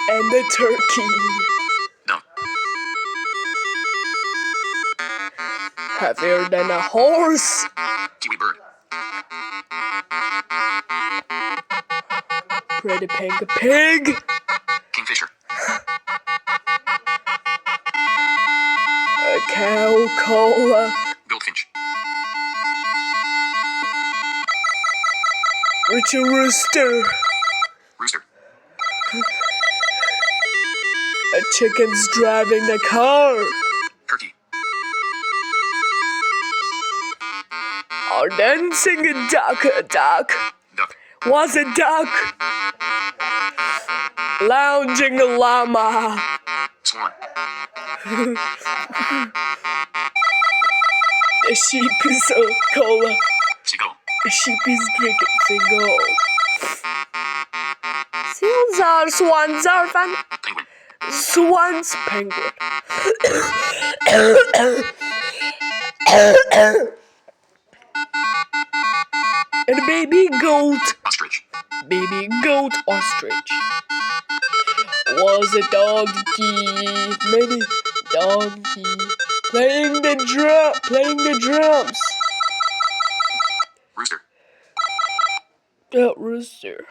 and the turkey. No. Heavier than a horse. Kiwi bird. Pretty pink pig. Kingfisher. A cow cola. Goldfinch. It's a rooster. Rooster. A chicken's driving the car. Turkey. A dancing duck. Duck. Was a duck. Lounging llama. Swan. The sheep is a cola. Seagull. The sheep is drinking seagull. Seals are swans are fun. Penguin. Swans penguin. And a baby goat. Ostrich. Baby goat ostrich. Was a donkey. Maybe donkey. Playing the drums. Rooster. The rooster.